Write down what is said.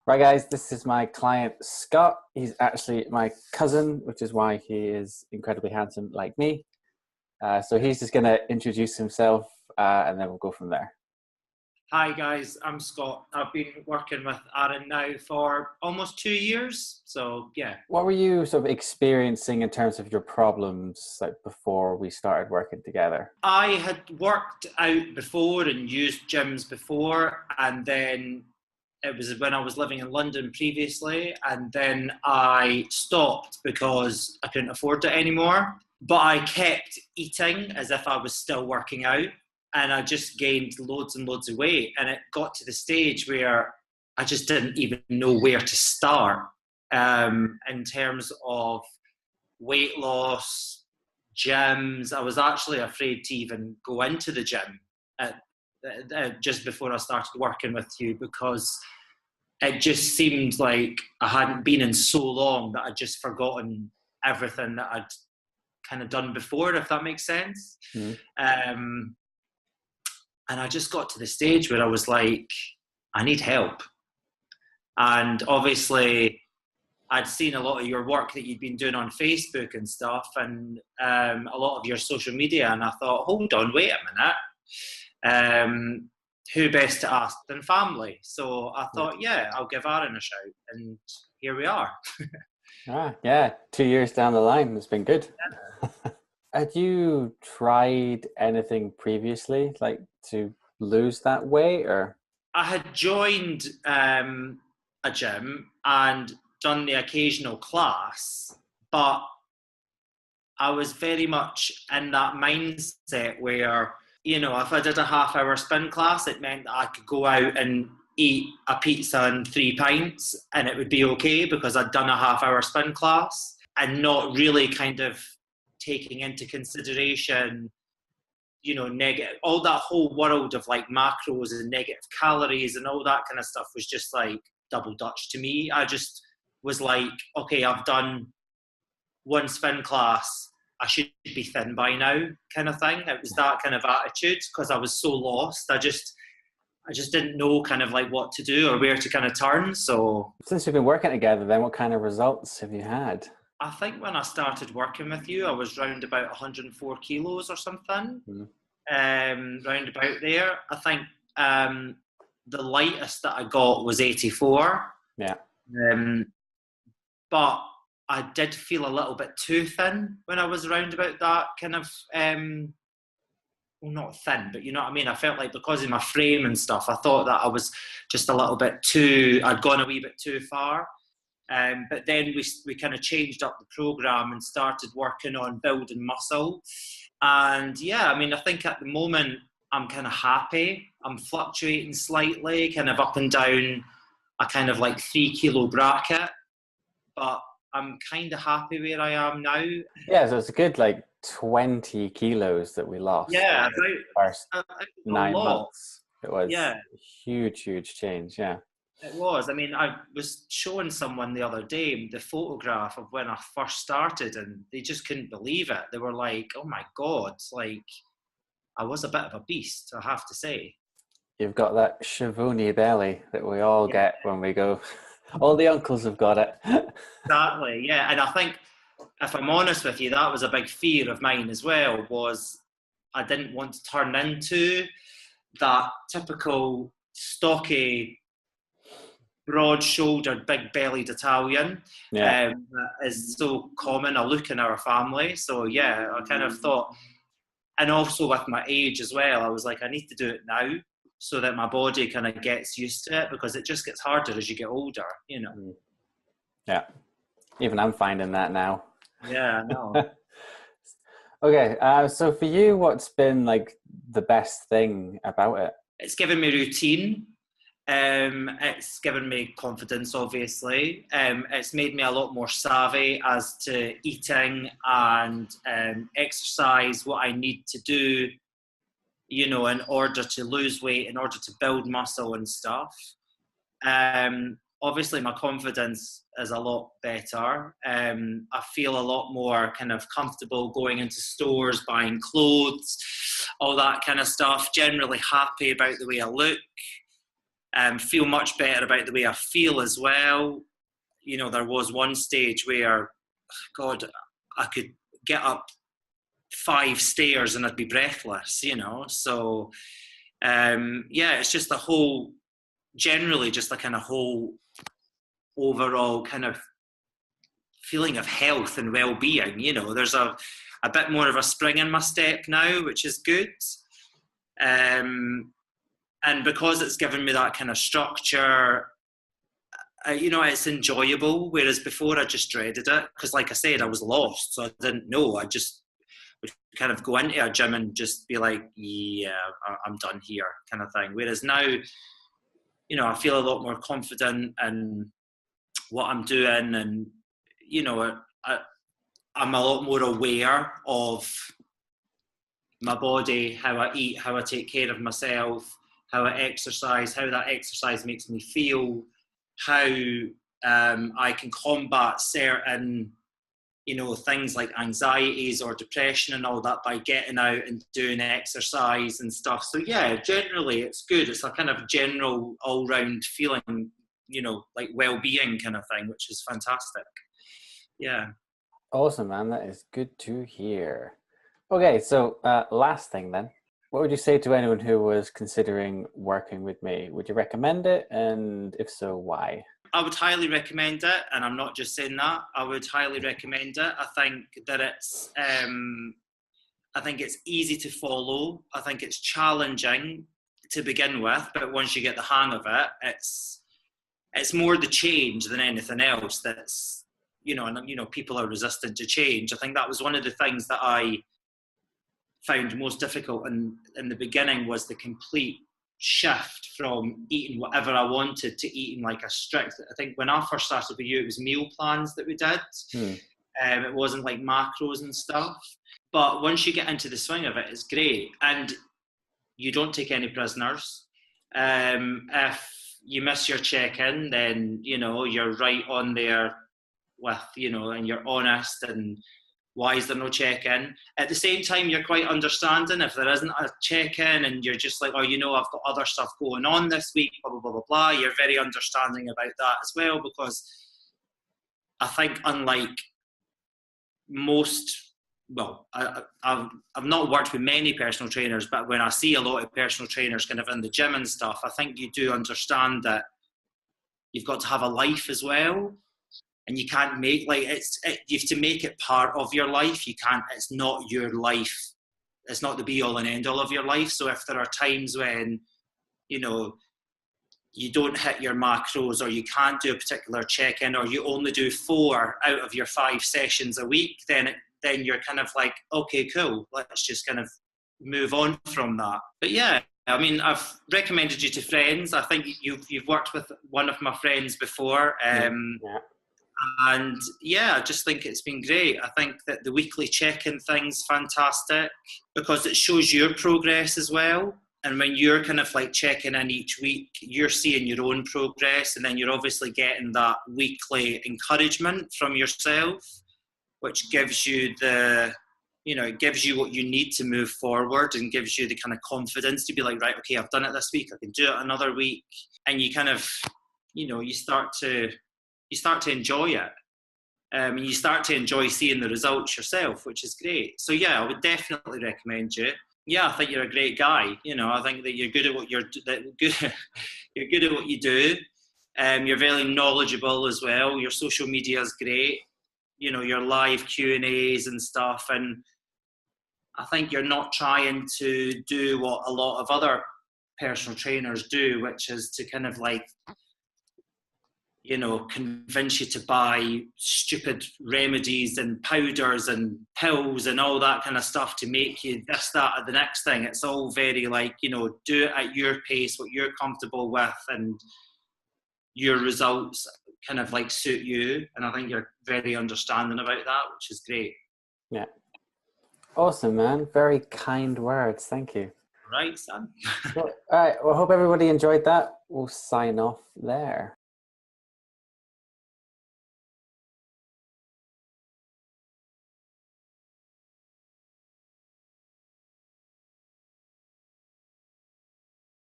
Right, guys, this is my client, Scott. He's actually my cousin, which is why he is incredibly handsome like me. So he's just going to introduce himself and then we'll go from there. Hi guys, I'm Scott. I've been working with Aaron now for almost 2 years. So yeah. What were you sort of experiencing in terms of your problems like before we started working together? I had worked out before and used gyms before, and then it was when I was living in London previously, and then I stopped because I couldn't afford it anymore. But I kept eating as if I was still working out, and I just gained loads and loads of weight. And it got to the stage where I just didn't even know where to start in terms of weight loss, gyms. I was actually afraid to even go into the gym just before I started working with you, because it just seemed like I hadn't been in so long that I'd just forgotten everything that I'd kind of done before, if that makes sense. Mm-hmm. And I just got to the stage where I was like, I need help. And obviously, I'd seen a lot of your work that you'd been doing on Facebook and stuff, and a lot of your social media. And I thought, hold on, wait a minute. Who best to ask than family? So I thought, yeah, I'll give Aaron a shout. And here we are. Yeah, 2 years down the line, it's been good. Yeah. Had you tried anything previously, like to lose that weight, or? I had joined a gym and done the occasional class, but I was very much in that mindset where, you know, if I did a half-hour spin class, it meant that I could go out and eat a pizza and 3 pints and it would be okay because I'd done a half-hour spin class, and not really kind of taking into consideration, you know, all that whole world of like macros and negative calories and all that kind of stuff was just like double Dutch to me. I just was like, okay, I've done one spin class, I should be thin by now kind of thing. It was that kind of attitude because I was so lost. I just didn't know kind of like what to do or where to kind of turn. So since you've been working together, then what kind of results have you had? I think when I started working with you, I was round about 104 kilos or something. Round about there. I think the lightest that I got was 84. Yeah. But I did feel a little bit too thin when I was around about that kind of, well, not thin, but you know what I mean? I felt like because of my frame and stuff, I thought that I was just a little bit I'd gone a wee bit too far. But then we kind of changed up the program and started working on building muscle. And yeah, I mean, I think at the moment I'm kind of happy. I'm fluctuating slightly, kind of up and down a kind of like 3 kilo bracket, but I'm kind of happy where I am now. Yeah, so it's a good like 20 kilos that we lost. Yeah, the first 9 months. It was a huge change. Yeah. It was. I mean, I was showing someone the other day the photograph of when I first started, and they just couldn't believe it. They were like, oh my God, like, I was a bit of a beast, I have to say. You've got that Schiavone belly that we all get when we go. All the uncles have got it. Exactly, yeah. And I think, if I'm honest with you, that was a big fear of mine as well, was I didn't want to turn into that typical stocky, broad-shouldered, big-bellied Italian. Is so common a look in our family. So yeah, I kind of thought, and also with my age as well, I was like, I need to do it now so that my body kind of gets used to it, because it just gets harder as you get older, you know. Yeah, even I'm finding that now. Yeah, I know. Okay, so for you, what's been like the best thing about it? It's given me routine. It's given me confidence, obviously. It's made me a lot more savvy as to eating and exercise, what I need to do, you know, in order to lose weight, in order to build muscle and stuff. Obviously, my confidence is a lot better. I feel a lot more kind of comfortable going into stores, buying clothes, all that kind of stuff. Generally happy about the way I look. Feel much better about the way I feel as well. You know, there was one stage where, God, I could get up 5 stairs and I'd be breathless, you know. So, it's just the whole, generally just a kind of whole overall kind of feeling of health and well-being. You know, there's a bit more of a spring in my step now, which is good. And because it's given me that kind of structure, it's enjoyable. Whereas before I just dreaded it because, like I said, I was lost, so I didn't know. I just would kind of go into a gym and just be like, yeah, I'm done here, kind of thing. Whereas now, you know, I feel a lot more confident in what I'm doing, and you know, I'm a lot more aware of my body, how I eat, how I take care of myself, how I exercise, how that exercise makes me feel, how I can combat certain, you know, things like anxieties or depression and all that by getting out and doing exercise and stuff. So yeah, generally it's good. It's a kind of general all-round feeling, you know, like well-being kind of thing, which is fantastic. Yeah. Awesome, man. That is good to hear. Okay, so last thing then. What would you say to anyone who was considering working with me? Would you recommend it? And if so, why? I would highly recommend it, and I'm not just saying that. I would highly recommend it. I think that it's easy to follow. I think it's challenging to begin with, but once you get the hang of it, it's more the change than anything else. That's, you know, and you know, people are resistant to change. I think that was one of the things that I found most difficult in the beginning, was the complete shift from eating whatever I wanted to eating like a strict. I think when I first started with you, it was meal plans that we did. It wasn't like macros and stuff. But once you get into the swing of it, it's great, and you don't take any prisoners. If you miss your check-in, then you know you're right on there with, you know, and you're honest, and why is there no check-in? At the same time, you're quite understanding if there isn't a check-in and you're just like, oh, you know, I've got other stuff going on this week, blah, blah, blah, blah, blah. You're very understanding about that as well, because I think unlike most, well, I've not worked with many personal trainers, but when I see a lot of personal trainers kind of in the gym and stuff, I think you do understand that you've got to have a life as well. And you can't make, like, you have to make it part of your life. You can't, it's not your life. It's not the be all and end all of your life. So if there are times when, you know, you don't hit your macros, or you can't do a particular check-in, or you only do 4 out of your 5 sessions a week, then you're kind of like, okay, cool. Let's just kind of move on from that. But yeah, I mean, I've recommended you to friends. I think you've worked with one of my friends before. Yeah. And yeah, I just think it's been great. I think that the weekly check-in thing's fantastic because it shows your progress as well. And when you're kind of like checking in each week, you're seeing your own progress, and then you're obviously getting that weekly encouragement from yourself, which gives you it gives you what you need to move forward, and gives you the kind of confidence to be like, right, okay, I've done it this week, I can do it another week. And you kind of, you know, you start to enjoy it. And you start to enjoy seeing the results yourself, which is great. So yeah, I would definitely recommend you. Yeah, I think you're a great guy. You know, I think that you're good at what you're good at what you do. You're very knowledgeable as well. Your social media is great. You know, your live Q&As and stuff. And I think you're not trying to do what a lot of other personal trainers do, which is to kind of like, you know, convince you to buy stupid remedies and powders and pills and all that kind of stuff to make you this, that, or the next thing. It's all very like, you know, do it at your pace, what you're comfortable with, and your results kind of like suit you. And I think you're very understanding about that, which is great. Yeah. Awesome, man. Very kind words. Thank you. Right, son. Well, all right. Well, I hope everybody enjoyed that. We'll sign off there.